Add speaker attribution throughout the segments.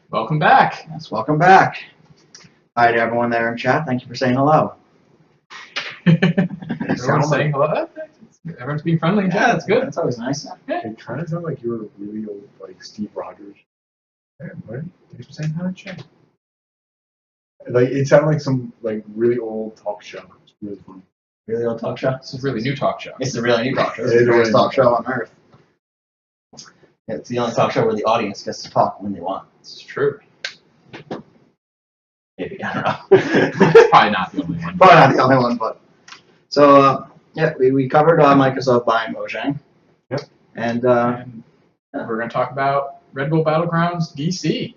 Speaker 1: Welcome back.
Speaker 2: Yes, welcome back. Hi to everyone there in chat. Thank you for saying hello.
Speaker 1: Everyone's saying hello. Everyone's being friendly in chat. That's good.
Speaker 2: That's always nice.
Speaker 1: Yeah.
Speaker 3: It kind of sounded like you were really old, like Steve Rogers. What? Thanks for saying hi, chat. Like it sounded like some really old talk show. It's really funny.
Speaker 2: Really old talk show?
Speaker 1: This is a really new talk show.
Speaker 2: It's a really new talk show. It's
Speaker 3: It
Speaker 2: the
Speaker 3: is
Speaker 2: greatest
Speaker 3: really
Speaker 2: talk show on earth. It's the only talk show where the audience gets to talk when they want.
Speaker 1: This is true.
Speaker 2: Maybe, I don't know.
Speaker 1: It's probably not the only one.
Speaker 2: Probably not the only one, but. So, yeah, we covered Microsoft buying Mojang.
Speaker 3: Yep.
Speaker 2: And
Speaker 1: we're going to talk about RedBull Battlegrounds DC.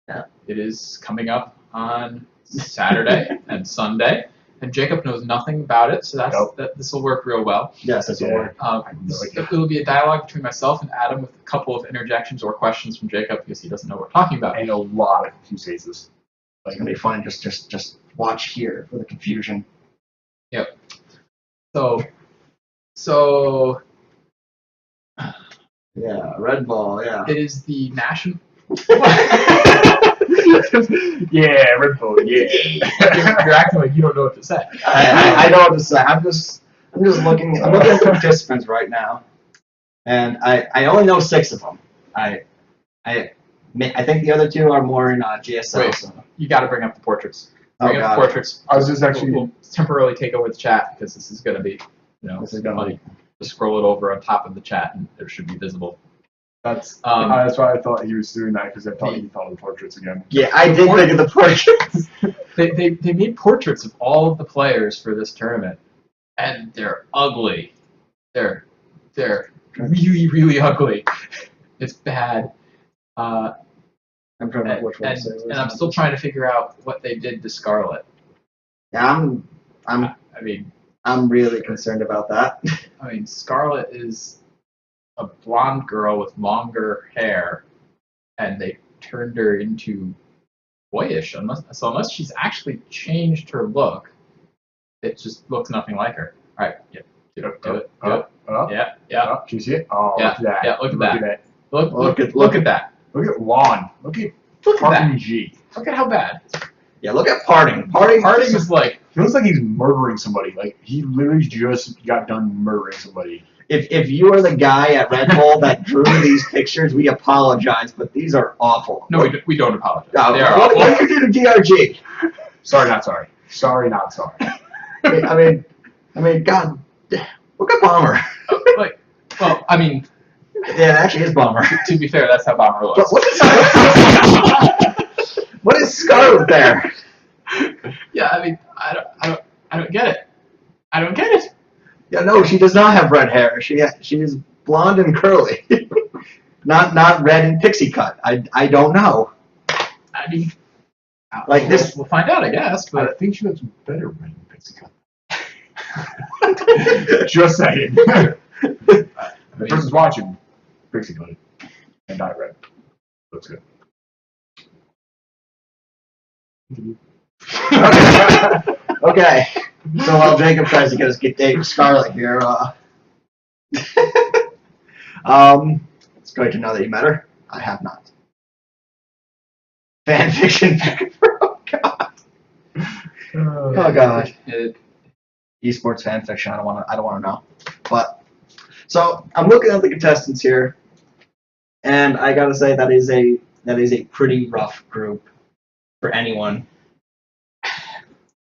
Speaker 2: Yeah.
Speaker 1: It is coming up on Saturday and Sunday. And Jacob knows nothing about it, so this will work real well.
Speaker 2: yes, that's what we're.
Speaker 1: It'll be a dialogue between myself and Adam with a couple of interjections or questions from Jacob because he doesn't know what we're talking about.
Speaker 3: And a lot of confused faces.
Speaker 2: It's gonna be fun. Just watch here for the confusion.
Speaker 1: Yep. So
Speaker 2: Yeah, Red Bull. Yeah.
Speaker 1: it is the national.
Speaker 3: Yeah, Red Bull. Yeah.
Speaker 1: You're acting like you don't know what to say.
Speaker 2: I know what to say. I'm just looking. I'm looking at the participants right now, and I only know 6 of them. I think the other 2 are more in GSL.
Speaker 1: Wait.
Speaker 2: So.
Speaker 1: You got to bring up the portraits.
Speaker 2: Oh,
Speaker 1: Bring up the
Speaker 2: God.
Speaker 1: portraits.
Speaker 3: I was just actually.
Speaker 1: We'll temporarily take over the chat because this is going to be,
Speaker 2: This is gonna
Speaker 1: funny. Just scroll it over on top of the chat and it should be visible.
Speaker 3: That's
Speaker 1: Um,
Speaker 3: why I thought he was doing that because I thought he thought of the portraits again.
Speaker 2: Yeah, I did think of the portraits.
Speaker 1: They made portraits of all of the players for this tournament, and they're ugly. They're really, really ugly. It's bad.
Speaker 2: I'm trying to remember which one to say.
Speaker 1: And I'm still trying to figure out what they did to Scarlet.
Speaker 2: Yeah,
Speaker 1: I mean,
Speaker 2: I'm really concerned about that.
Speaker 1: Scarlet is a blonde girl with longer hair, and they turned her into boyish. Unless she's actually changed her look, it just looks nothing like her. All right, yeah, do it. Yeah.
Speaker 3: Do you see it? Oh,
Speaker 1: Yeah,
Speaker 3: look at that.
Speaker 1: yeah, look at that.
Speaker 3: Look
Speaker 1: Look at that.
Speaker 3: Look at Juan. Look at
Speaker 1: that.
Speaker 3: G.
Speaker 1: Look at how bad.
Speaker 2: Yeah, look at Parting. Parting
Speaker 1: is like,
Speaker 3: He looks like he's murdering somebody. Like he literally just got done murdering somebody.
Speaker 2: If you are the guy at Red Bull that drew these pictures, we apologize, but these are awful.
Speaker 1: no, we don't apologize.
Speaker 2: No,
Speaker 1: They are
Speaker 2: what
Speaker 1: awful.
Speaker 2: did you do to DRG?
Speaker 3: Sorry, not sorry. Sorry, not sorry.
Speaker 2: I mean, God, look at Bomber.
Speaker 1: Well, I mean,
Speaker 2: Yeah, it actually is Bomber.
Speaker 1: to be fair, that's how Bomber
Speaker 2: But
Speaker 1: looks.
Speaker 2: what is Scarlet there?
Speaker 1: Yeah, I mean, I don't get it. I don't get it.
Speaker 2: Yeah, no, she does not have red hair. She is blonde and curly, not red and pixie cut. I don't know.
Speaker 1: I mean,
Speaker 2: Like this-
Speaker 1: we'll find out, I guess.
Speaker 3: I
Speaker 1: But
Speaker 3: think she looks better when Pixie cut. Just saying. The person's watching Pixie cut it and dye red. Looks good.
Speaker 2: Okay. So while Jacob tries to get us Dave Scarlet here, it's great to know that you met her. I have not. Fan fiction. Oh God. Oh God. Esports fan fiction. I don't want to know. But so I'm looking at the contestants here, and I gotta say that is a pretty rough group for anyone.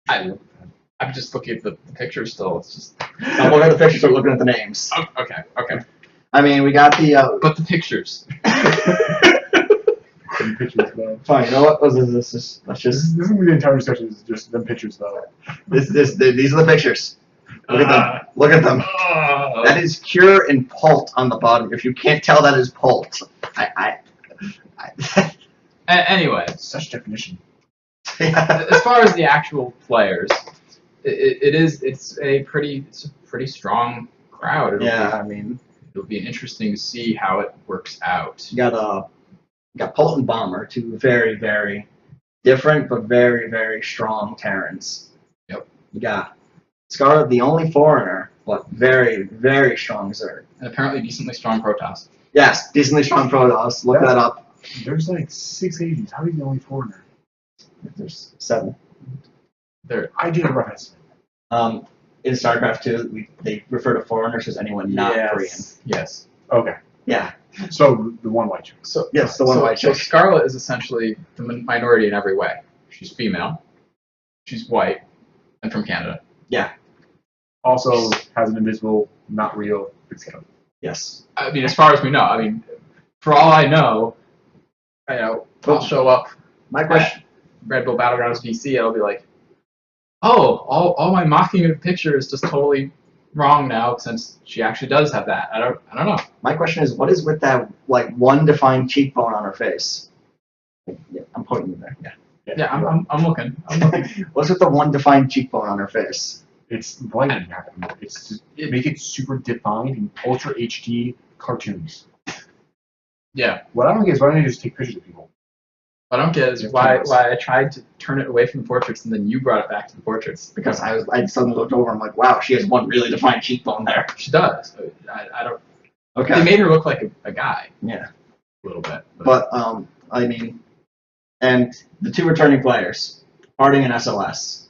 Speaker 1: I'm just looking at the pictures still. It's just.
Speaker 2: I'm looking at the pictures. I'm looking at the names.
Speaker 1: Oh, okay.
Speaker 2: I mean, we got the.
Speaker 1: But the pictures.
Speaker 3: Some pictures, though.
Speaker 2: Fine. You know what? Let's just.
Speaker 3: This isn't gonna be the entire discussion. It's just them pictures, though.
Speaker 2: These are the pictures. Look at them. Look at them. That is Cure and Pult on the bottom. If you can't tell, that is Pult.
Speaker 1: Anyway,
Speaker 3: Such definition.
Speaker 1: as far as the actual players, it's a pretty strong crowd.
Speaker 2: I mean,
Speaker 1: It'll be interesting to see how it works out.
Speaker 2: you got Pult and Bomber, 2 very, very different but very, very strong Terrans.
Speaker 1: Yep.
Speaker 2: You got Scarlet, the only foreigner, but very, very strong Zerg.
Speaker 1: And apparently decently strong Protoss.
Speaker 2: Yes, decently strong Protoss. Look that up.
Speaker 3: There's like 6 Asians. How are you the only foreigner?
Speaker 2: There's 7.
Speaker 3: I did a rough estimate.
Speaker 2: In StarCraft 2, they refer to foreigners as anyone not Korean.
Speaker 1: Yes.
Speaker 3: Okay.
Speaker 2: Yeah.
Speaker 3: So the one white chick.
Speaker 1: So
Speaker 2: Yes, the one white
Speaker 1: So
Speaker 2: chick.
Speaker 1: Scarlet is essentially the minority in every way. She's female. She's white, and from Canada.
Speaker 2: Yeah.
Speaker 3: Also has an invisible, not real fixed count.
Speaker 2: Yes.
Speaker 1: I mean, as far as we know. I mean, for all I know, I'll show up.
Speaker 2: My question.
Speaker 1: RedBull Battlegrounds DC. I'll be like, oh, all my mocking of the picture is just totally wrong now since she actually does have that. I don't know.
Speaker 2: My question is, what is with that like one defined cheekbone on her face? Yeah, I'm pointing you there. Yeah.
Speaker 1: Yeah, I'm looking. I'm looking.
Speaker 2: What's with the one defined cheekbone on her face?
Speaker 3: It's lighting happening. It's just make it super defined in ultra HD cartoons.
Speaker 1: Yeah.
Speaker 3: What I don't get is why don't you just take pictures of people?
Speaker 1: What I don't get is why I tried to turn it away from the portraits and then you brought it back to the portraits.
Speaker 2: Because I suddenly looked over and I'm like, wow, she has one really defined cheekbone there.
Speaker 1: She does. I don't.
Speaker 2: Okay.
Speaker 1: They made her look like a guy.
Speaker 2: Yeah.
Speaker 1: A little bit.
Speaker 2: But I mean, and the 2 returning players, Harding and SOS.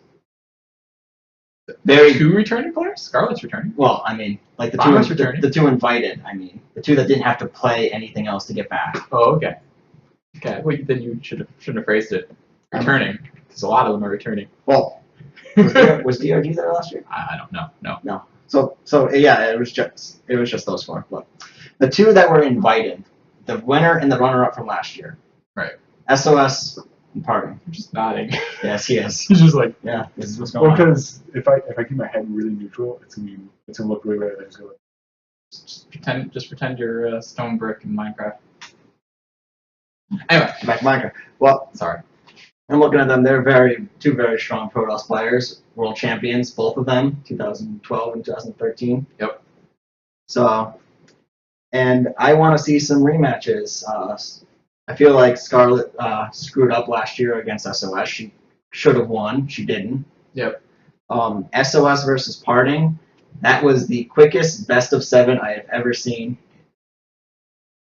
Speaker 2: Very
Speaker 1: 2 returning players? Scarlet's returning.
Speaker 2: well. I mean, like the
Speaker 1: Bomber's
Speaker 2: 2
Speaker 1: returning.
Speaker 2: the 2 invited. I mean, the 2 that didn't have to play anything else to get back.
Speaker 1: Oh, okay. Okay. Well, then you shouldn't have phrased it returning, because a lot of them are returning.
Speaker 2: Well, was DRG there last year?
Speaker 1: I don't know. No.
Speaker 2: No. So yeah, it was just those 4. But the 2 that were invited, the winner and the runner-up from last year.
Speaker 1: Right.
Speaker 2: SOS and Harding.
Speaker 1: I'm just nodding.
Speaker 2: Yes, he is.
Speaker 1: He's just like,
Speaker 2: Yeah, this is what's going
Speaker 3: Well,
Speaker 2: on.
Speaker 3: because if I keep my head really neutral, it's gonna look way better than it's going.
Speaker 1: just pretend you're a stone brick in Minecraft. Anyway,
Speaker 2: Back to Minecraft. Well,
Speaker 1: sorry.
Speaker 2: I'm looking at them. They're 2 very strong Protoss players, world champions, both of them, 2012 and 2013.
Speaker 1: Yep.
Speaker 2: So, and I want to see some rematches. I feel like Scarlet screwed up last year against SOS. She should have won. She didn't.
Speaker 1: Yep.
Speaker 2: SOS versus Parting. That was the quickest best of 7 I have ever seen.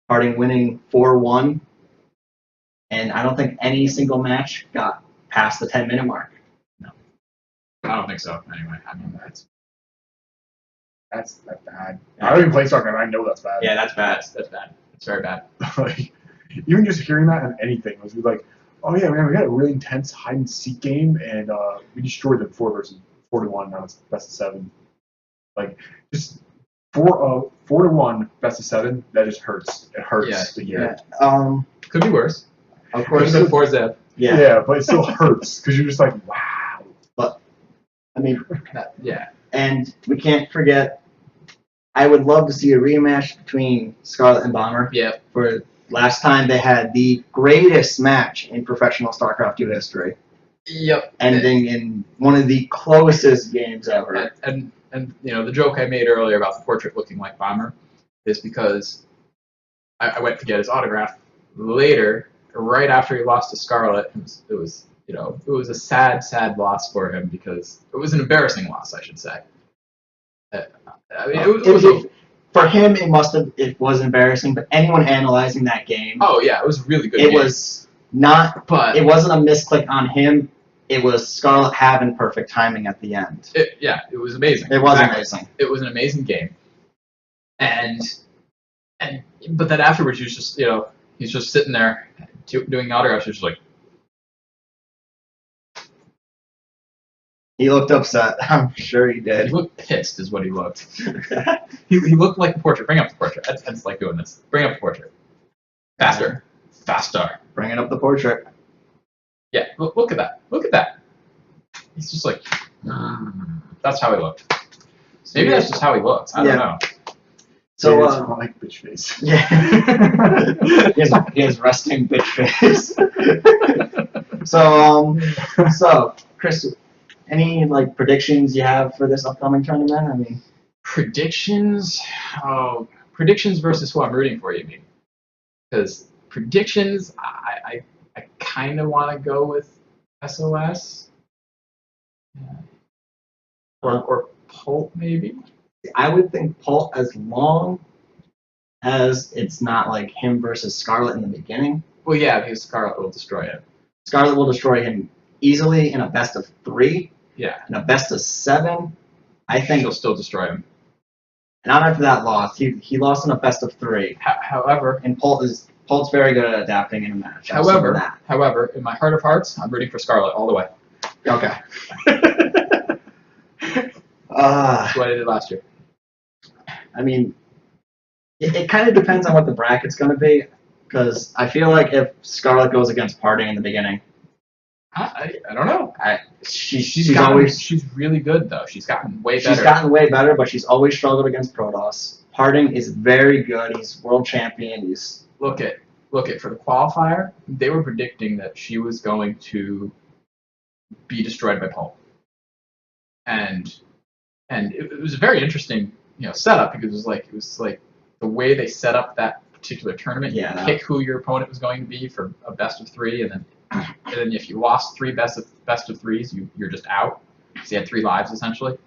Speaker 2: Parting winning 4-1. And I don't think any single match got past the 10-minute mark.
Speaker 1: No. I don't think so. Anyway, I mean
Speaker 3: That's bad. I don't even play StarCraft. I know that's bad.
Speaker 2: Yeah, that's bad.
Speaker 1: that's bad. It's very bad.
Speaker 3: Like, even just hearing that on anything, it was like, oh yeah, man, we had a really intense hide and seek game, and we destroyed them 4-1. Now it's best of 7. Like, just 4-1 best of 7. That just hurts. It hurts to hear.
Speaker 2: Yeah.
Speaker 1: Could be worse.
Speaker 2: Of
Speaker 1: Could
Speaker 2: course.
Speaker 1: have been 4-zip.
Speaker 2: Yeah.
Speaker 3: But it still hurts because you're just like, wow.
Speaker 2: But I mean,
Speaker 1: Yeah.
Speaker 2: and we can't forget. I would love to see a rematch between Scarlet and Bomber.
Speaker 1: Yep.
Speaker 2: For last time they had the greatest match in professional StarCraft 2 history,
Speaker 1: Yep.
Speaker 2: ending in one of the closest games ever.
Speaker 1: And the joke I made earlier about the portrait looking like Bomber is because I went to get his autograph later, right after he lost to Scarlet. It was a sad loss for him because it was an embarrassing loss, I should say. I mean,
Speaker 2: for him, it was embarrassing, but anyone analyzing that game,
Speaker 1: oh yeah, it was a really good.
Speaker 2: it
Speaker 1: game.
Speaker 2: was not.
Speaker 1: But
Speaker 2: It wasn't a misclick on him. It was Scarlet having perfect timing at the end.
Speaker 1: it was amazing.
Speaker 2: It was
Speaker 1: Exactly.
Speaker 2: amazing.
Speaker 1: It was an amazing game, but then afterwards he's just sitting there doing autographs. He's just like,
Speaker 2: He looked upset. I'm sure he
Speaker 1: he
Speaker 2: did.
Speaker 1: looked pissed, is what he looked. he looked like the portrait. Bring up the portrait. I just like doing this. Bring up the portrait. Faster.
Speaker 2: Bringing up the portrait.
Speaker 1: Yeah, look at that. Look at that. He's just like, that's how he looked. Maybe that's just how he looks. I don't know.
Speaker 2: So,
Speaker 3: it's not like bitch face.
Speaker 2: yeah. he has resting bitch face. So, Chris, any predictions you have for this upcoming tournament? I mean,
Speaker 1: predictions. Oh, predictions versus who I'm rooting for. You mean? Because predictions, I kind of want to go with SOS. Yeah. Or Pult maybe.
Speaker 2: I would think Pult, as long as it's not like him versus Scarlet in the beginning.
Speaker 1: Well, yeah, because Scarlett will destroy him.
Speaker 2: Scarlett will destroy him easily in a best of 3.
Speaker 1: Yeah.
Speaker 2: In a best of 7, I think.
Speaker 1: She'll still destroy him.
Speaker 2: Not after that loss. He lost in a best of 3.
Speaker 1: However,
Speaker 2: and Polt's very good at adapting in a match.
Speaker 1: However, in my heart of hearts, I'm rooting for Scarlett all the way.
Speaker 2: Okay.
Speaker 1: That's what I did last year.
Speaker 2: I mean, it kind of depends on what the bracket's going to be, because I feel like if Scarlett goes against Parting in the beginning,
Speaker 1: I don't know.
Speaker 2: She's
Speaker 1: really good though. She's gotten way better.
Speaker 2: She's gotten way better, but she's always struggled against Protoss. Parting is very good. He's world champion.
Speaker 1: Look at for the qualifier, they were predicting that she was going to be destroyed by Paul. And it was a very interesting, setup, because it was like the way they set up that particular tournament. You pick who your opponent was going to be for a best of 3, and then if you lost 3 best of 3s, you're just out. So you had 3 lives essentially.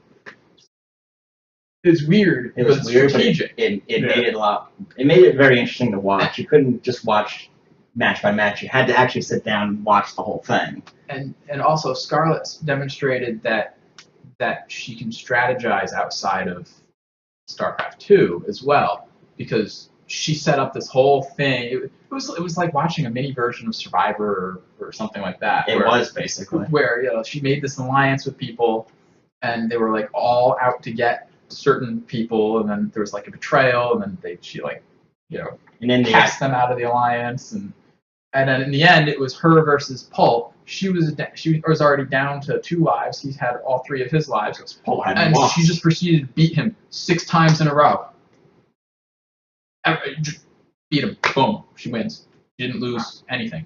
Speaker 1: It's weird.
Speaker 2: It was weird, strategic. But it made it a lot. It made it very interesting to watch. You couldn't just watch match by match. You had to actually sit down and watch the whole thing.
Speaker 1: And also Scarlett's demonstrated that she can strategize outside of StarCraft 2 as well, because she set up this whole thing. It was like watching a mini version of Survivor or something like that.
Speaker 2: It was basically
Speaker 1: where she made this alliance with people, and they were like all out to get certain people, and then there was like a betrayal, and then she cast them out of the alliance, and then in the end it was her versus Pulp. She was already down to 2 lives. He had all 3 of his lives, and she just proceeded to beat him 6 times in a row. Just beat him. Boom. She wins. She didn't lose anything.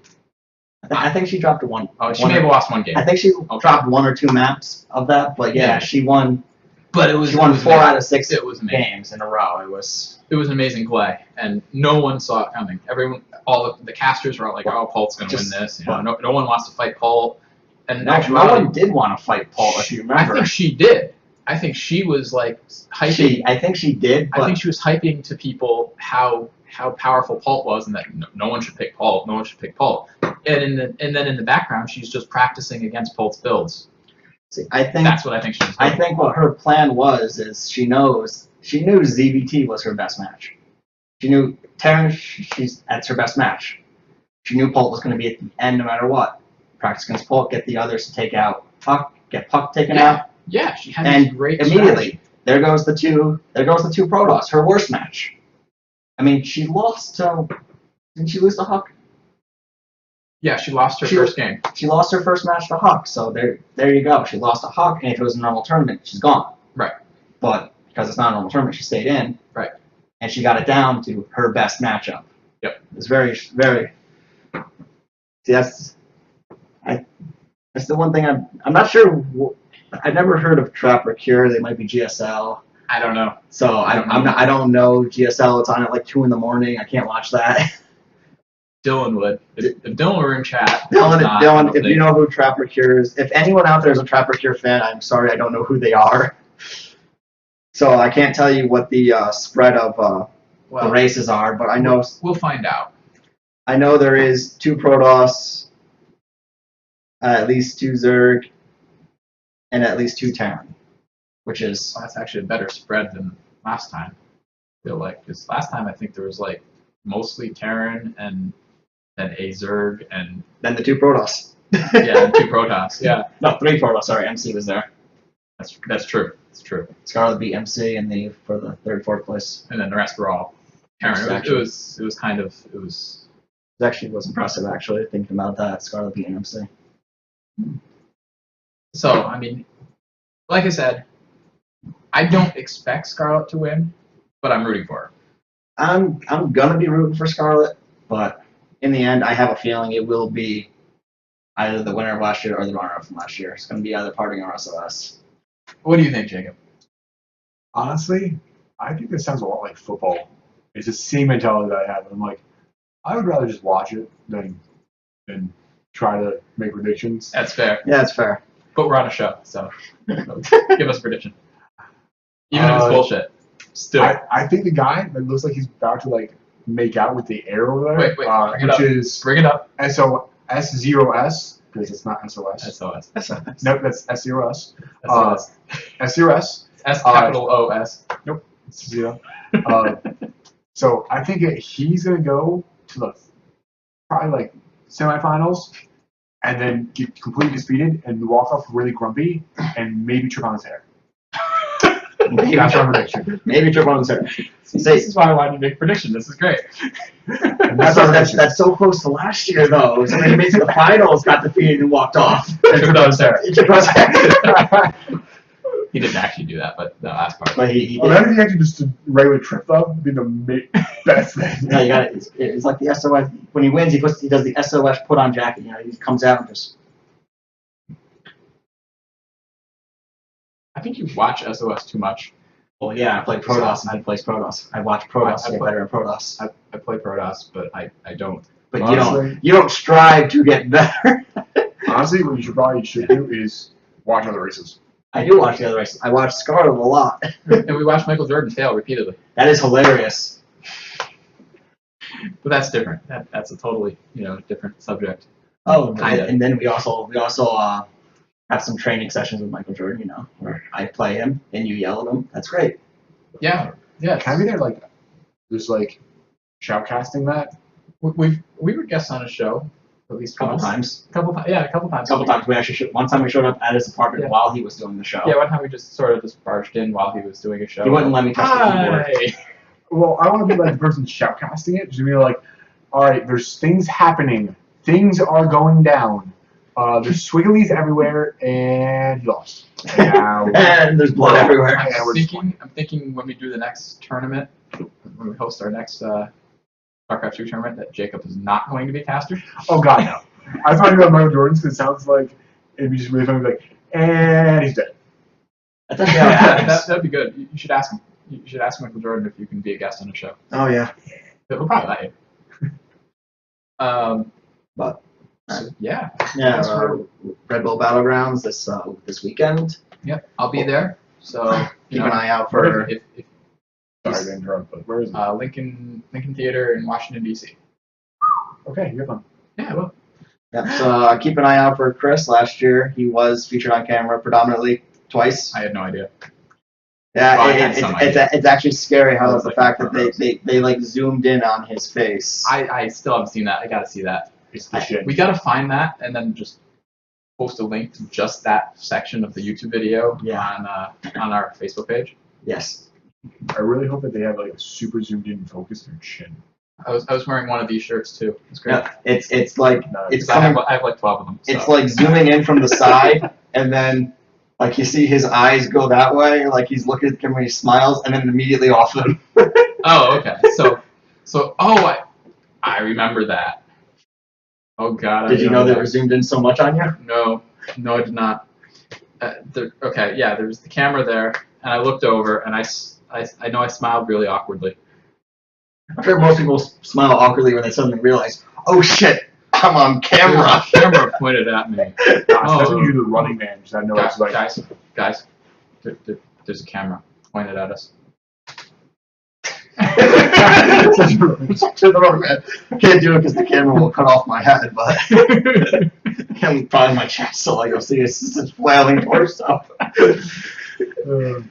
Speaker 2: I think she dropped one.
Speaker 1: Oh, she may have lost 1 game.
Speaker 2: I think she dropped 1 or 2 maps of that, but yeah, she won.
Speaker 1: But
Speaker 2: she won 4 out of 6
Speaker 1: games
Speaker 2: in a row. It was
Speaker 1: an amazing play, and no one saw it coming. All of the casters were all like, "Oh, Paul's going to win this." No one wants to fight Paul. And
Speaker 2: no one did want to fight Paul. If you remember,
Speaker 1: I think she did. I think she was like hyping.
Speaker 2: I think she did.
Speaker 1: I think she was hyping to people how powerful Paul was, and that no one should pick Paul. No one should pick Paul. And then in the background, she's just practicing against Paul's builds.
Speaker 2: See, I think
Speaker 1: that's what I think she was doing.
Speaker 2: I think what her plan is she knew ZBT was her best match. She knew Terran, that's her best match. She knew Pult was going to be at the end no matter what. Practice against Pult, get the others to take out Puck, get Puck taken out.
Speaker 1: Yeah, she had this great
Speaker 2: immediately, there goes the two Protoss, her worst match. I mean, she lost to, didn't she lose to Huck?
Speaker 1: Yeah, she lost her first game.
Speaker 2: She lost her first match to Huck, so there you go. She lost to Huck, and if it was a normal tournament, she's gone.
Speaker 1: Right.
Speaker 2: But because it's not a normal tournament, she stayed in.
Speaker 1: Right.
Speaker 2: And she got it down to her best matchup.
Speaker 1: Yep.
Speaker 2: It's very, very. See, that's the one thing I'm not sure. I've never heard of Trap or Cure. They might be GSL.
Speaker 1: I don't know.
Speaker 2: So I don't know GSL. It's on at like 2 in the morning. I can't watch that.
Speaker 1: Dylan would. If Dylan were in chat.
Speaker 2: Dylan, if you know who Trap or Cure is, if anyone out there is a Trap or Cure fan, I'm sorry, I don't know who they are. So I can't tell you what the spread of the races are, but I know
Speaker 1: we'll find out.
Speaker 2: I know there is 2 Protoss, at least 2 Zerg, and at least 2 Terran, which is
Speaker 1: that's actually a better spread than last time. I feel like, because last time I think there was like mostly Terran and then a Zerg and
Speaker 2: then the 2 Protoss.
Speaker 1: Yeah, 2 Protoss. Yeah,
Speaker 2: no, 3 Protoss. Sorry, MC was there.
Speaker 1: That's true. It's true.
Speaker 2: Scarlet beat MC for the 3rd, 4th place,
Speaker 1: and then the rest were all Terran. It was
Speaker 2: actually impressive actually thinking about that. Scarlet beat MC.
Speaker 1: So I mean, like I said, I don't expect Scarlet to win, but I'm rooting for her.
Speaker 2: I'm gonna be rooting for Scarlet, but in the end, I have a feeling it will be either the winner of last year or the runner-up from last year. It's gonna be either Parting or SOS.
Speaker 1: What do you think, Jacob?
Speaker 3: Honestly, I think this sounds a lot like football. It's the same mentality that I have. I'm like, I would rather just watch it than try to make predictions.
Speaker 1: That's fair.
Speaker 2: Yeah, that's fair.
Speaker 1: But we're on a show, so give us a prediction. Even if it's bullshit. Still.
Speaker 3: I think the guy that looks like he's about to like make out with the air over there.
Speaker 1: Wait, bring it
Speaker 3: which
Speaker 1: up.
Speaker 3: is
Speaker 1: Bring it up.
Speaker 3: SOS0S, because it's not SOS.
Speaker 1: SOS.
Speaker 3: Nope, that's S0S.
Speaker 1: SOS.
Speaker 3: S0S.
Speaker 1: S capital OS.
Speaker 3: Nope, it's 0. So I think he's going to go to the probably like semifinals and then get completely defeated and walk off really grumpy and maybe trip on his hair. That's our prediction.
Speaker 2: Maybe trip on his hair.
Speaker 1: This is why I wanted to make a prediction. This is great.
Speaker 2: That's so close to last year, though. Somebody who made it to the finals got defeated and walked off.
Speaker 1: And tripped on his hair.
Speaker 2: He tripped on his hair.
Speaker 1: He didn't actually do that, but the last part.
Speaker 2: But he
Speaker 3: Oh,
Speaker 2: did.
Speaker 3: that if he actually just a regular trip though would be the best thing.
Speaker 2: No, you got it. It's like the SOS. When he wins, he does the SOS put on jacket. You know, he comes out and just.
Speaker 1: I think you watch SOS too much.
Speaker 2: Well, yeah, I played Protoss and he plays Protoss. I watch Protoss get better at Protoss.
Speaker 1: I play Protoss, but I don't.
Speaker 2: But
Speaker 3: Honestly,
Speaker 2: you don't strive to get better.
Speaker 3: honestly, what you should do is watch other races.
Speaker 2: I do watch the other races. I watch Scarlet a lot.
Speaker 1: And we watch Michael Jordan fail repeatedly.
Speaker 2: That is hilarious.
Speaker 1: But that's different. That's a totally different subject.
Speaker 2: Oh,
Speaker 1: Kinda.
Speaker 2: and then we also have some training sessions with Michael Jordan. You know, where I play him and you yell at him. That's great.
Speaker 1: Yeah.
Speaker 3: Can I be there like just like shoutcasting that?
Speaker 1: We were guests on a show at least
Speaker 2: A couple
Speaker 1: once.
Speaker 2: times.
Speaker 1: A couple times.
Speaker 2: A couple times. We actually one time we showed up at his apartment
Speaker 1: Yeah.
Speaker 2: while he was doing the show.
Speaker 1: Yeah, one time we just sort of just barged in while he was doing a show.
Speaker 2: He wouldn't let me touch the keyboard.
Speaker 1: Hi.
Speaker 3: Well, I want to be like the person shoutcasting it. Just be like, all right, there's things happening. Things are going down. There's swigglies everywhere, and he lost. Now,
Speaker 2: And there's blood everywhere.
Speaker 3: Yeah,
Speaker 1: I'm
Speaker 3: we're just
Speaker 1: thinking when we do the next tournament, when we host our next StarCraft 2 tournament, that Jacob is not going to be a caster.
Speaker 3: oh god, no. I was talking about Michael Jordan's because it sounds like it'd be just really funny. Like, and he's dead.
Speaker 2: That's actually how it happens.
Speaker 1: That'd be good. You should ask him. You should ask Michael Jordan if you can be a guest on the show.
Speaker 2: Oh yeah.
Speaker 1: He'll probably let you.
Speaker 2: But
Speaker 1: So, yeah.
Speaker 2: yeah,
Speaker 1: That's
Speaker 2: RedBull Battlegrounds this weekend.
Speaker 1: Yep. I'll be there. So
Speaker 2: Keep an eye out for.
Speaker 1: if
Speaker 3: Sorry to interrupt, but where is it?
Speaker 1: Lincoln Theater in Washington D.C.
Speaker 3: Okay, you have fun.
Speaker 1: Yeah, well.
Speaker 2: Yeah, so keep an eye out for Chris. Last year he was featured on camera predominantly twice.
Speaker 1: I had no idea.
Speaker 2: Yeah,
Speaker 1: Well, I had some
Speaker 2: it's actually scary how
Speaker 1: Sounds
Speaker 2: the
Speaker 1: like
Speaker 2: fact
Speaker 1: a
Speaker 2: that they like zoomed in on his face.
Speaker 1: I still haven't seen that. I gotta see that.
Speaker 3: It's the shit.
Speaker 1: We gotta find that and then just post a link to just that section of the YouTube video on our Facebook page.
Speaker 2: Yes.
Speaker 3: I really hope that they have like a super zoomed in focus on your chin.
Speaker 1: I was wearing one of these shirts too. It's great.
Speaker 2: Yeah, it's like
Speaker 3: No,
Speaker 2: it's
Speaker 1: I have,
Speaker 2: coming.
Speaker 1: I have like 12 of them. So.
Speaker 2: It's like zooming in from the side, and then like you see his eyes go that way, like he's looking at the camera, he smiles, and then immediately off them.
Speaker 1: Oh, okay. So I remember that. Oh God.
Speaker 2: Did you know they were zoomed in so much on you?
Speaker 1: No, I did not. Okay, yeah, there was the camera there, and I looked over, and I know I smiled really awkwardly.
Speaker 2: I'm sure most people smile awkwardly when they suddenly realize, oh shit, I'm on
Speaker 1: There
Speaker 2: camera.
Speaker 1: was a camera pointed at me.
Speaker 3: That's when you do the running man. Just I know it's like
Speaker 1: Guys, there's a camera pointed at us.
Speaker 2: I can't do it because the camera will cut off my head, but I can find my chest so I go see his flailing torso.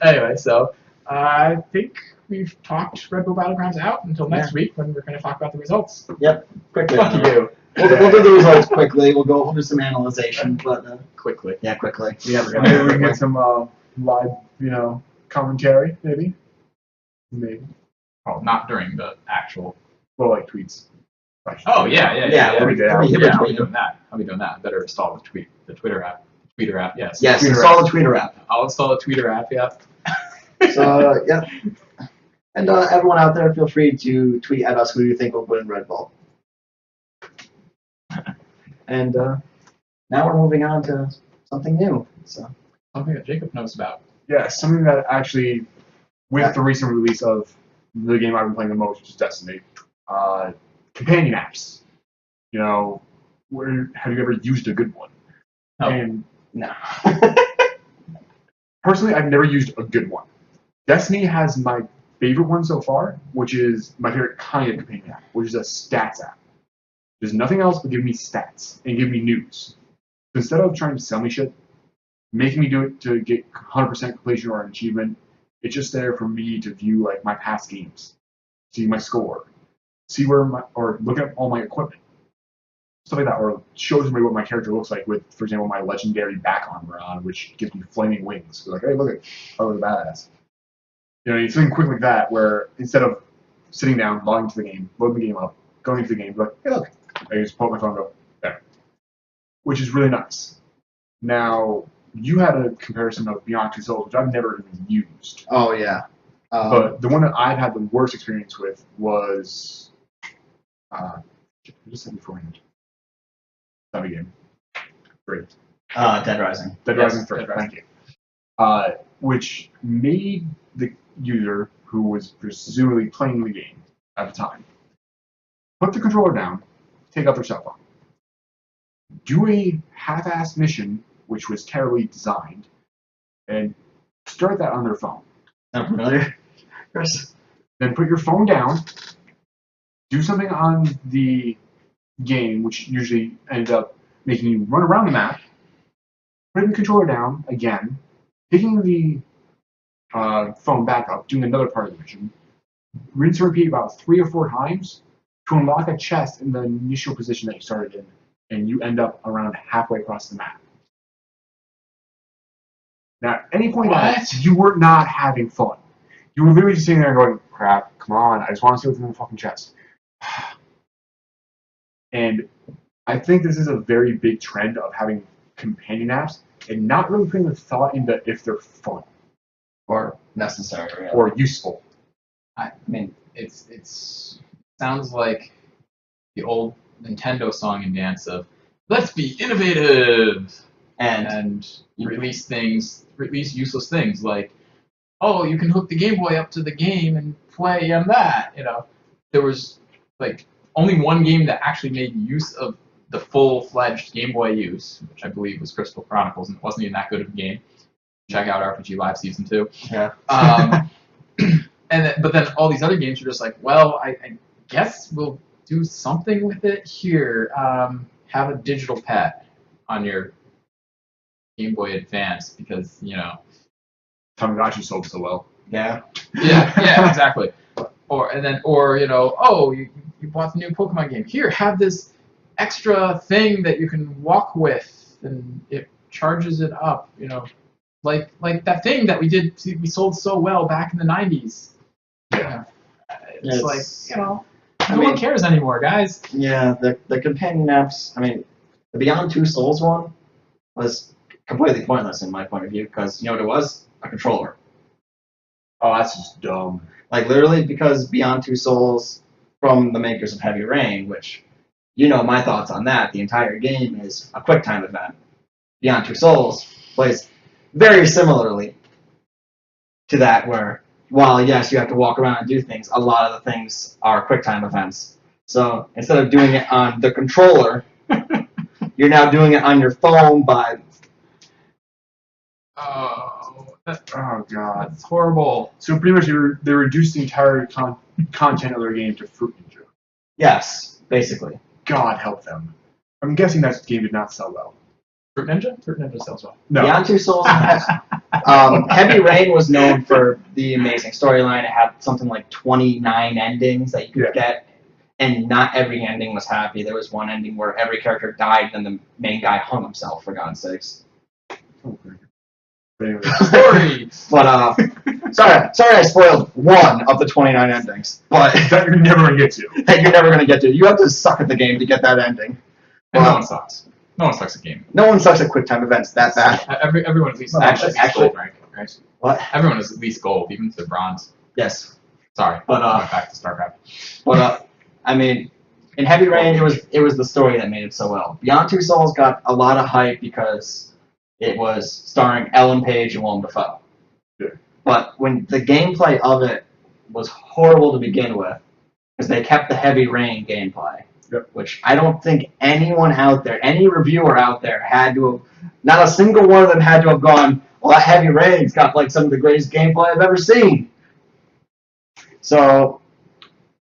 Speaker 1: Anyway, so I think we've talked RedBull Battlegrounds out until next week when we're going to talk about the results.
Speaker 2: Yep, quickly.
Speaker 1: Fuck you.
Speaker 2: We'll do the results quickly. We'll do some analyzation, but
Speaker 1: Quickly.
Speaker 2: yeah, quickly.
Speaker 3: maybe we can get some live, commentary, maybe.
Speaker 1: Oh, not during the actual.
Speaker 3: Well, like tweets.
Speaker 1: Oh yeah.
Speaker 3: Every day.
Speaker 2: Every
Speaker 1: Yeah, I'll
Speaker 2: tweet.
Speaker 1: be doing that. I better install the Twitter app. Tweeter app, yes.
Speaker 2: Yes,
Speaker 3: Tweeter
Speaker 2: install the Twitter app.
Speaker 1: I'll install the Tweeter app. Yeah.
Speaker 2: So yeah, and everyone out there, feel free to tweet at us who you think will win Red Bull. And now we're moving on to something new. So
Speaker 1: Something that Jacob knows about.
Speaker 3: Yeah, something that actually, with the recent release of the game I've been playing the most, which is Destiny, companion apps. Have you ever used a good one?
Speaker 1: No.
Speaker 3: And
Speaker 2: no.
Speaker 3: personally, I've never used a good one. Destiny has my favorite one so far, which is my favorite kind of companion app, which is a stats app. There's nothing else but give me stats and give me news. So instead of trying to sell me shit, making me do it to get 100% completion or an achievement, it's just there for me to view like my past games, see my score, see where or look at all my equipment, stuff like that, or shows me what my character looks like with, for example, my legendary back armor on, which gives me flaming wings. So like, hey, look at, oh, look at badass. You know, something quick like that, where instead of sitting down, logging to the game, loading the game up, going into the game, like, hey, look, I just pull up my phone and go, there. Which is really nice. Now, you had a comparison of Beyond Two Souls, which I've never even used.
Speaker 2: Oh, yeah.
Speaker 3: But the one that I've had the worst experience with was, I just said beforehand. Zombie game. Great.
Speaker 2: Dead Rising.
Speaker 3: Dead Rising 3, thank you. Which made the user, who was presumably playing the game at the time, put the controller down, take out their cell phone, do a half-assed mission, which was terribly designed, and start that on their phone.
Speaker 2: Not familiar. Chris.
Speaker 3: Then put your phone down, do something on the game, which usually ended up making you run around the map, putting the controller down again, picking the phone back up, doing another part of the mission, rinse and repeat about 3 or 4 times to unlock a chest in the initial position that you started in, and you end up around halfway across the map. Now, at any point in that, you were not having fun. You were literally just sitting there going, crap, come on, I just want to see what's in the fucking chest. And I think this is a very big trend of having companion apps and not really putting the thought into if they're fun
Speaker 2: Or necessary.
Speaker 3: or useful.
Speaker 1: I mean, it sounds like the old Nintendo song and dance of "Let's be innovative" and release useless things like, oh, you can hook the Game Boy up to the game and play on that. You know, there was like only one game that actually made use of the full-fledged Game Boy use, which I believe was Crystal Chronicles, and it wasn't even that good of a game. Check out RPG Live Season 2.
Speaker 2: Yeah.
Speaker 1: But then all these other games are just like, well, I guess we'll do something with it here. Have a digital pet on your Game Boy Advance because, you know.
Speaker 3: Tamagotchi sold so well.
Speaker 2: Yeah.
Speaker 1: Yeah, exactly. Or you know, oh, you bought the new Pokemon game. Here, have this extra thing that you can walk with, and it charges it up. You know, like that thing that we sold so well back in the '90s. Yeah. It's like, you know, no one cares anymore, guys.
Speaker 2: Yeah, the companion apps. I mean, the Beyond Two Souls one was completely pointless in my point of view because you know what it was? A controller.
Speaker 3: Oh, that's just dumb.
Speaker 2: Like literally, because Beyond Two Souls, from the makers of Heavy Rain, which you know my thoughts on that. The entire game is a QuickTime event. Beyond Two Souls plays very similarly to that, where while yes, you have to walk around and do things, a lot of the things are QuickTime events. So instead of doing it on the controller, you're now doing it on your phone by.
Speaker 1: Oh
Speaker 3: God,
Speaker 1: that's horrible.
Speaker 3: So pretty much they reduced the entire content of their game to Fruit Ninja.
Speaker 2: Yes, basically.
Speaker 3: God help them. I'm guessing that game did not sell well.
Speaker 1: Fruit Ninja? Fruit Ninja sells well.
Speaker 3: No.
Speaker 2: Beyond Two Souls. Heavy Rain was known for the amazing storyline. It had something like 29 endings that you could get, and not every ending was happy. There was one ending where every character died, and the main guy hung himself, for God's sakes.
Speaker 3: But anyway.
Speaker 1: Story!
Speaker 2: But, sorry I spoiled one of the 29 endings. But
Speaker 3: that you're never going to get to.
Speaker 2: That you're never going to get to. You have to suck at the game to get that ending.
Speaker 1: And no one sucks. No one sucks at gaming.
Speaker 2: No one sucks at QuickTime events that bad.
Speaker 1: Everyone at least
Speaker 2: Actually,
Speaker 1: gold rank, right?
Speaker 2: What?
Speaker 1: Everyone is at least gold, even if they're bronze.
Speaker 2: Yes.
Speaker 1: Sorry,
Speaker 2: But
Speaker 1: back to StarCraft.
Speaker 2: But I mean, in Heavy Rain, it was the story that made it so well. Beyond Two Souls got a lot of hype because it was starring Ellen Page and Willem Dafoe.
Speaker 3: Yeah.
Speaker 2: But when the gameplay of it was horrible to begin with, because they kept the Heavy Rain gameplay, which I don't think anyone out there, any reviewer out there, had to have, not a single one of them had to have gone, well, that Heavy Rain's got like some of the greatest gameplay I've ever seen. So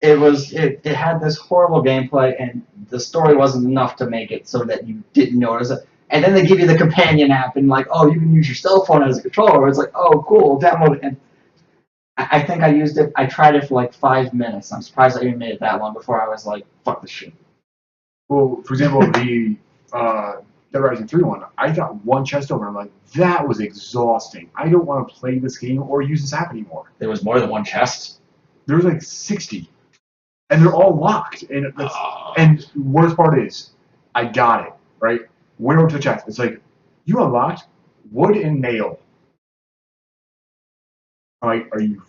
Speaker 2: it had this horrible gameplay, and the story wasn't enough to make it so that you didn't notice it. And then they give you the companion app, and like, oh, you can use your cell phone as a controller. It's like, oh, cool, download it. And I think I used it. I tried it for like 5 minutes. I'm surprised I even made it that long before I was like, fuck this shit.
Speaker 3: Well, for example, the Dead Rising 3 one, I got one chest over, and I'm like, that was exhausting. I don't want to play this game or use this app anymore.
Speaker 2: There was more than one chest.
Speaker 3: There was like 60, and they're all locked. And and worst part is, I got it right. Went over to the chest. It's like, you unlocked wood and nail. I'm like, are you?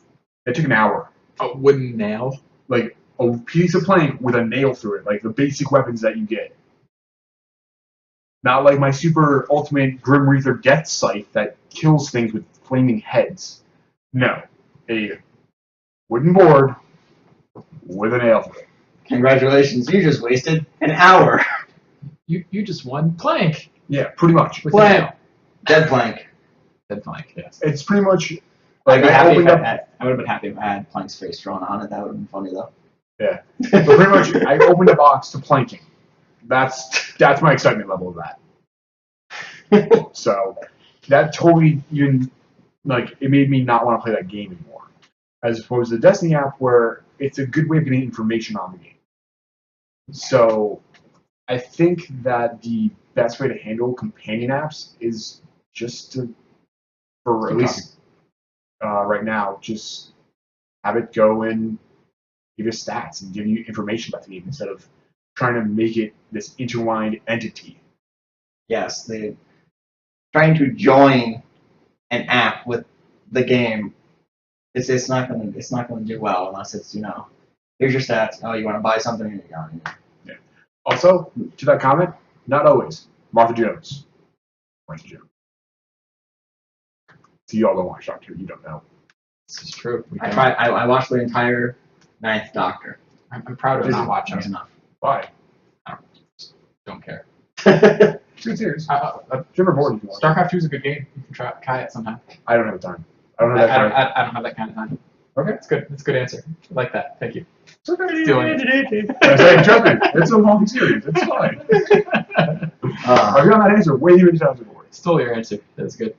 Speaker 3: It took an hour.
Speaker 1: A wooden nail?
Speaker 3: Like a piece of plank with a nail through it, like the basic weapons that you get. Not like my super ultimate Grim Reaper death scythe that kills things with flaming heads. No, a wooden board with a nail through it.
Speaker 2: Congratulations, you just wasted an hour.
Speaker 1: You just won plank.
Speaker 3: Yeah, pretty much.
Speaker 1: With a nail.
Speaker 2: Dead plank.
Speaker 1: Dead plank, yes.
Speaker 3: It's pretty much
Speaker 2: Like
Speaker 3: like
Speaker 2: I
Speaker 3: I opened up.
Speaker 2: would have been happy if I had Plank's face drawn on it. That would have been funny though.
Speaker 3: Yeah, but pretty much I opened a box to planking. That's my excitement level of that. So that totally even like it made me not want to play that game anymore. As opposed to the Destiny app where it's a good way of getting information on the game. So I think that the best way to handle companion apps is just to, for at least right now, just have it go and give you stats and give you information about the game instead of trying to make it this intertwined entity.
Speaker 2: Yes, they trying to join an app with the game. It's not gonna do well unless it's here's your stats. Oh, you want to buy something? Here you go.
Speaker 3: Yeah. Also, to that comment, not always. Martha Jones. Martha Jones. So you all don't watch Doctor Who, you don't know.
Speaker 1: This is true.
Speaker 2: I watched the entire 9th Doctor.
Speaker 1: I'm proud of not watching it.
Speaker 2: enough.
Speaker 3: Why?
Speaker 1: I don't care.
Speaker 3: It's a good series. If you're ever bored, you can watch it.
Speaker 1: StarCraft 2 is a good game. You can try it sometime.
Speaker 3: I don't have time. I don't have that time.
Speaker 1: I don't have that kind of time.
Speaker 3: Okay.
Speaker 1: It's good. It's a good answer. I like that. Thank you.
Speaker 3: Stealing it. I say, joking. It's a long series. It's fine. I've got that answer way too many times before.
Speaker 1: Stole your answer. That's good.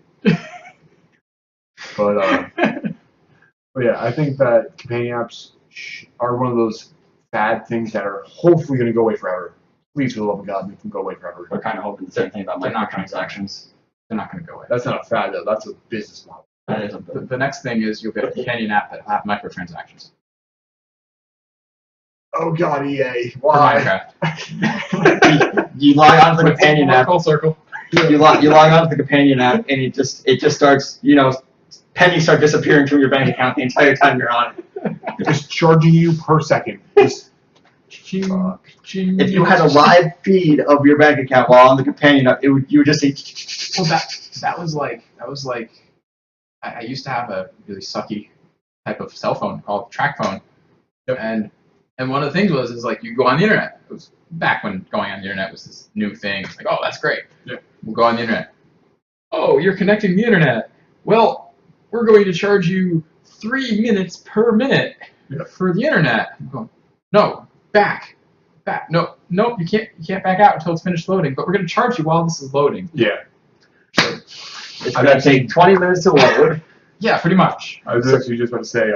Speaker 3: But yeah, I think that companion apps are one of those bad things that are hopefully going to go away forever. Please, for the love of God, make them go away forever.
Speaker 2: We're kind of hoping the same thing about
Speaker 1: They're not
Speaker 2: microtransactions.
Speaker 1: They're not going to go away.
Speaker 3: That's not a fad, though. That's a business model.
Speaker 2: That is
Speaker 1: The next thing is you'll get a companion app that have microtransactions.
Speaker 3: Oh God, EA.
Speaker 1: For
Speaker 3: Why?
Speaker 1: Minecraft.
Speaker 2: you log on to the companion app.
Speaker 1: Full circle.
Speaker 2: You log on to the companion app, and it just starts. Pennies start disappearing from your bank account the entire time you're on it.
Speaker 3: Just charging you per second. Just
Speaker 2: If you had a live feed of your bank account while on the companion app, you would just see.
Speaker 1: Well, that was like I used to have a really sucky type of cell phone called track phone, and one of the things is like you go on the internet. It was back when going on the internet was this new thing. It's like, oh, that's great.
Speaker 3: Yeah.
Speaker 1: We'll go on the internet. Oh, you're connecting the internet. Well, we're going to charge you 3 minutes per minute for the internet. I'm going, no, back. No, you can't back out until it's finished loading. But we're going to charge you while this is loading.
Speaker 3: yeah.
Speaker 1: So,
Speaker 2: It's going to take 20 minutes to load.
Speaker 1: yeah, pretty much.
Speaker 3: I was actually just about to say,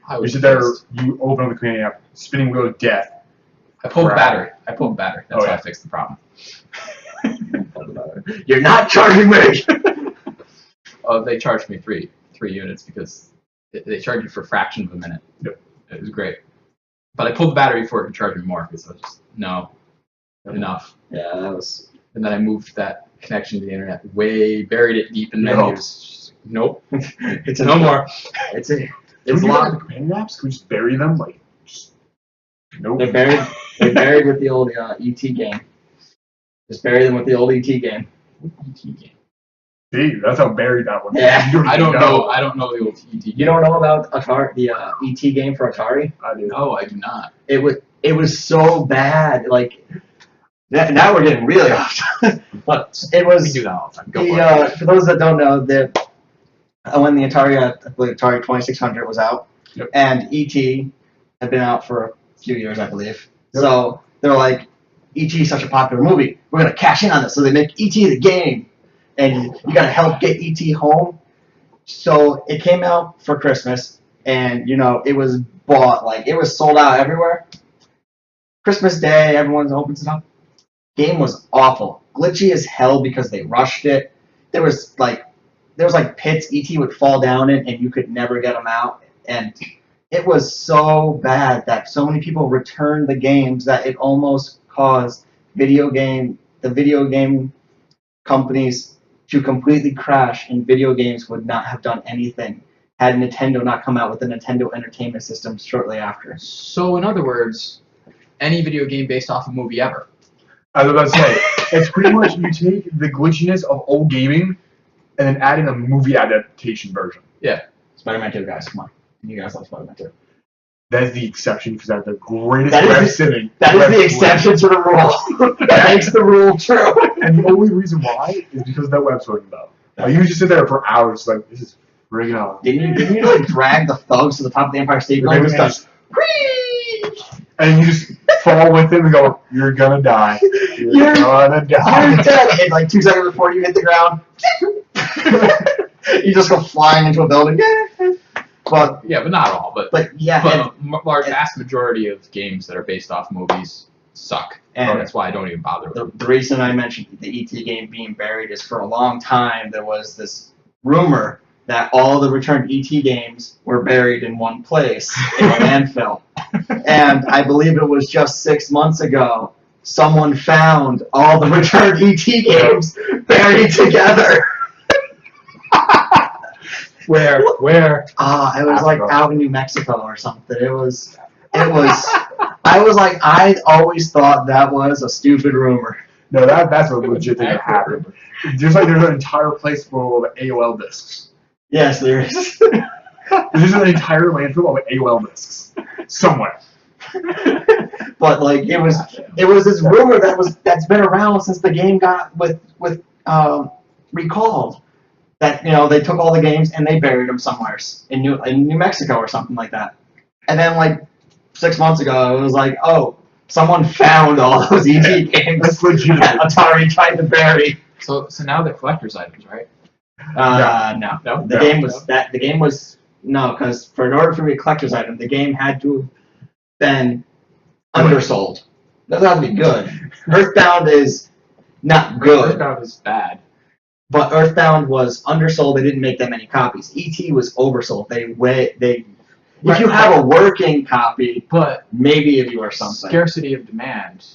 Speaker 1: I
Speaker 3: you
Speaker 1: was
Speaker 3: sit there,
Speaker 1: pissed.
Speaker 3: you open up the companion app, spinning wheel of death.
Speaker 1: I pulled the
Speaker 3: Crap.
Speaker 1: battery. That's how I fixed the problem.
Speaker 2: You're not charging me.
Speaker 1: They charged me three units because they charge you for a fraction of a minute.
Speaker 3: Yep.
Speaker 1: It was great. But I pulled the battery before it could charge me more because I was just, enough.
Speaker 2: Yeah, that was.
Speaker 1: And then I moved that connection to the internet buried it deep in menus. Nope.
Speaker 2: It's
Speaker 1: No more.
Speaker 2: It's
Speaker 3: Can
Speaker 2: a
Speaker 3: we do that
Speaker 2: lot.
Speaker 3: with the companion apps? Can we just bury them? Like, just, nope.
Speaker 2: They're buried with the old ET game. Just bury them with the old ET game.
Speaker 1: ET game.
Speaker 3: See, that's how buried that one is.
Speaker 2: Yeah.
Speaker 3: You
Speaker 1: I don't know the old ET game.
Speaker 2: You don't know about Atari, the ET game for Atari?
Speaker 3: I do.
Speaker 1: No, I do not.
Speaker 2: It was so bad. Like now we're getting really off. But it was.
Speaker 1: We do that all the time. Go for it.
Speaker 2: For those that don't know, when the Atari 2600 was out,
Speaker 1: Yep.
Speaker 2: And E.T. had been out for a few years, I believe.
Speaker 3: Yep.
Speaker 2: So they're like, E.T. is such a popular movie. We're gonna cash in on this. So they make E.T. the game, and you gotta help get E.T. home. So it came out for Christmas, and it was bought, like it was sold out everywhere. Christmas Day, everyone opens it up. Game was awful, glitchy as hell because they rushed it. There was like pits E.T. would fall down in, and you could never get him out. And it was so bad that so many people returned the games that it almost caused the video game companies to completely crash, and video games would not have done anything had Nintendo not come out with the Nintendo Entertainment System shortly after.
Speaker 1: So in other words, any video game based off a movie ever.
Speaker 3: I was about to say, it's pretty much you take the glitchiness of old gaming and then add in a movie adaptation version.
Speaker 1: Yeah.
Speaker 2: Spider-Man 2, guys, come on. You guys love Spider-Man 2.
Speaker 3: That is the exception because that's the greatest
Speaker 2: That is
Speaker 3: web
Speaker 2: the-
Speaker 3: sitting.
Speaker 2: That is the exception to the rule. That makes the rule true.
Speaker 3: And the only reason why is because of that web sorting though. Like, you just sit there for hours like, this is friggin' on.
Speaker 2: Didn't you like drag the thugs to the top of the Empire State Building and stuff?
Speaker 3: And you just fall with him and go, you're gonna die. You're gonna die.
Speaker 2: You're dead. And like 2 seconds before you hit the ground, you just go flying into a building. But
Speaker 1: not all, but
Speaker 2: yeah,
Speaker 1: vast majority of games that are based off movies suck.
Speaker 2: And
Speaker 1: that's why I don't even bother with them.
Speaker 2: the reason I mentioned the E.T. game being buried is for a long time there was this rumor that all the returned E.T. games were buried in one place in a landfill. And I believe it was just 6 months ago someone found all the returned E.T. games buried together.
Speaker 1: Where?
Speaker 2: It was like out in New Mexico or something. It was. I was like, I always thought that was a stupid rumor.
Speaker 3: No, that's a legit thing that happened. There's an entire place full of AOL discs.
Speaker 2: Yes, there is.
Speaker 3: There's an entire landfill of AOL discs somewhere.
Speaker 2: But like it was this rumor that's been around since the game got recalled. That they took all the games and they buried them somewhere in New Mexico or something like that. And then like 6 months ago, it was like, oh, someone found all those ET games
Speaker 3: That's legit.
Speaker 2: that Atari tried to bury.
Speaker 1: So now they're collector's items, right?
Speaker 2: No. The game was no, because in order for it to be a collector's item, the game had to have been undersold. Doesn't have to be good. Earthbound is not good.
Speaker 1: Earthbound is bad.
Speaker 2: But Earthbound was undersold. They didn't make that many copies. ET was oversold. If you have a working copy,
Speaker 1: but
Speaker 2: maybe if you are something.
Speaker 1: Scarcity of demand.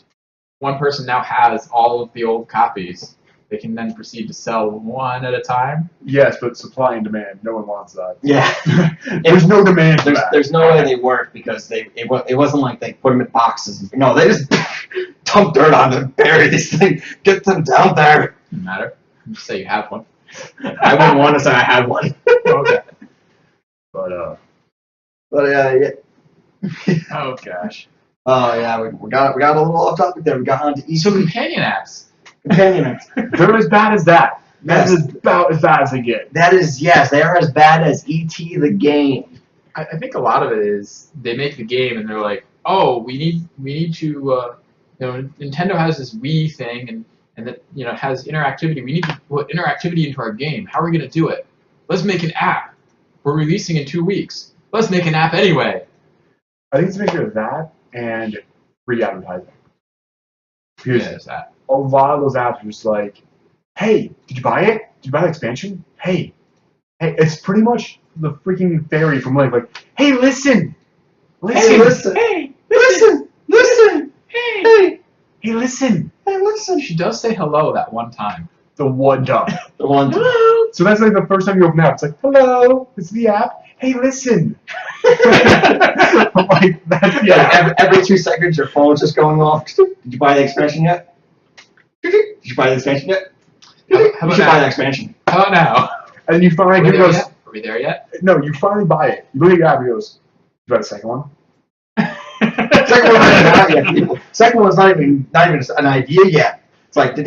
Speaker 1: One person now has all of the old copies. They can then proceed to sell one at a time.
Speaker 3: Yes, but supply and demand. No one wants that.
Speaker 2: Yeah.
Speaker 3: There's no demand for that.
Speaker 2: There's no way they work because it wasn't like they put them in boxes. No, they just dump dirt on them, bury these things, get them down there.
Speaker 1: Doesn't matter. Just say you have one.
Speaker 2: I wouldn't want to say I had one.
Speaker 1: Okay.
Speaker 2: But yeah.
Speaker 1: Oh gosh.
Speaker 2: Oh yeah, we got a little off topic there. We got onto ET.
Speaker 1: So companion apps.
Speaker 2: Companion apps.
Speaker 3: They're as bad as that.
Speaker 2: Yes.
Speaker 3: That is about as bad as they get.
Speaker 2: That is, yes, they are as bad as E.T. the game.
Speaker 1: I think a lot of it is they make the game and they're like, oh, we need to, Nintendo has this Wii thing and that has interactivity. We need to put interactivity into our game. How are we going to do it? Let's make an app. We're releasing in 2 weeks. Let's make an app anyway.
Speaker 3: I think it's a mixture of that and free advertising. Because
Speaker 1: There's that.
Speaker 3: a lot of those apps are just like, hey, did you buy it? Did you buy the expansion? Hey, it's pretty much the freaking fairy from like, hey, listen,
Speaker 2: Hey, listen.
Speaker 1: Hey,
Speaker 2: Listen!
Speaker 1: hey,
Speaker 2: Hey,
Speaker 3: listen.
Speaker 1: She does say hello that one time.
Speaker 3: The one time.
Speaker 2: The one.
Speaker 1: Hello.
Speaker 3: So that's like the first time you open the app. It's like, hello, it's the app. Hey, listen. I'm like, that's the app.
Speaker 2: Every 2 seconds, your phone's just going off. Did you buy the expansion yet? Did you buy the expansion yet?
Speaker 1: How
Speaker 2: You
Speaker 1: about
Speaker 2: should buy the
Speaker 1: now?
Speaker 2: expansion.
Speaker 1: How about now?
Speaker 3: And then you finally
Speaker 1: Are
Speaker 3: give goes,
Speaker 1: we there yet?
Speaker 3: no, you finally buy it. You look at the app and he goes, you buy the second one?
Speaker 2: Second one's not out yet, people. Second one's not even an idea yet. It's like, did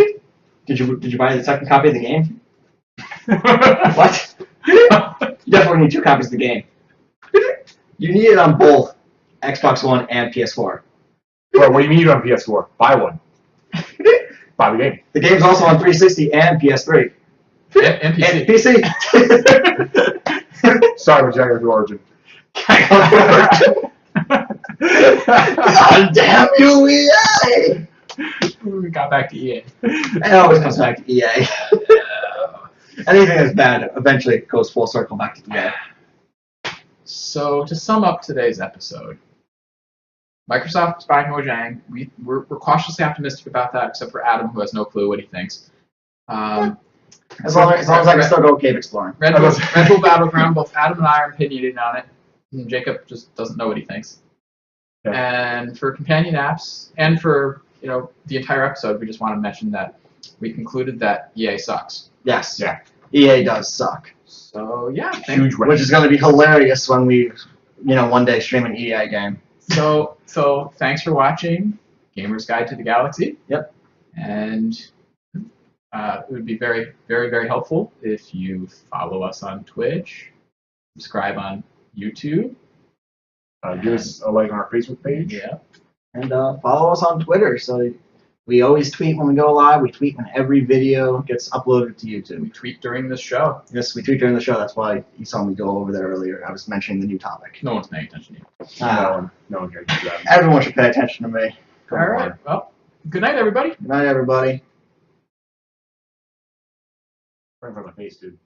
Speaker 2: you buy the second copy of the game? What? You definitely need 2 copies of the game. You need it on both Xbox One and PS4.
Speaker 3: Bro, what do you mean you on PS4? Buy one. Buy the game.
Speaker 2: The game's also on 360 and PS3.
Speaker 1: And PC.
Speaker 2: And PC.
Speaker 3: Sorry, but Jaguar to Origin.
Speaker 2: God damn you, EA!
Speaker 1: We got back to EA.
Speaker 2: It always comes back to EA. Anything that's bad eventually goes full circle back to EA.
Speaker 1: So to sum up today's episode, Microsoft is buying Mojang. We're cautiously optimistic about that, except for Adam, who has no clue what he thinks.
Speaker 2: As long as I can still go cave exploring.
Speaker 1: RedBull Battleground, both Adam and I are opinionated on it. And Jacob just doesn't know what he thinks. Yeah. And for companion apps, and for the entire episode, we just want to mention that we concluded that EA sucks.
Speaker 2: Yes.
Speaker 3: Yeah.
Speaker 2: EA does suck.
Speaker 1: So yeah,
Speaker 3: Huge
Speaker 2: which is going to be hilarious when we, one day stream an EA game.
Speaker 1: So thanks for watching Gamer's Guide to the Galaxy.
Speaker 2: Yep.
Speaker 1: And it would be very, very, very helpful if you follow us on Twitch, subscribe on YouTube.
Speaker 3: Give us a like on our Facebook page.
Speaker 1: Yeah.
Speaker 2: And follow us on Twitter. So we always tweet when we go live. We tweet when every video gets uploaded to YouTube.
Speaker 1: We tweet during the show.
Speaker 2: Yes, we tweet during the show. That's why you saw me go over there earlier. I was mentioning the new topic.
Speaker 1: No one's paying attention to you.
Speaker 3: No one cares about that.
Speaker 2: Everyone should pay attention to me.
Speaker 1: All right. Well, good night, everybody.
Speaker 2: Good night, everybody.
Speaker 3: Right in front of my face, dude.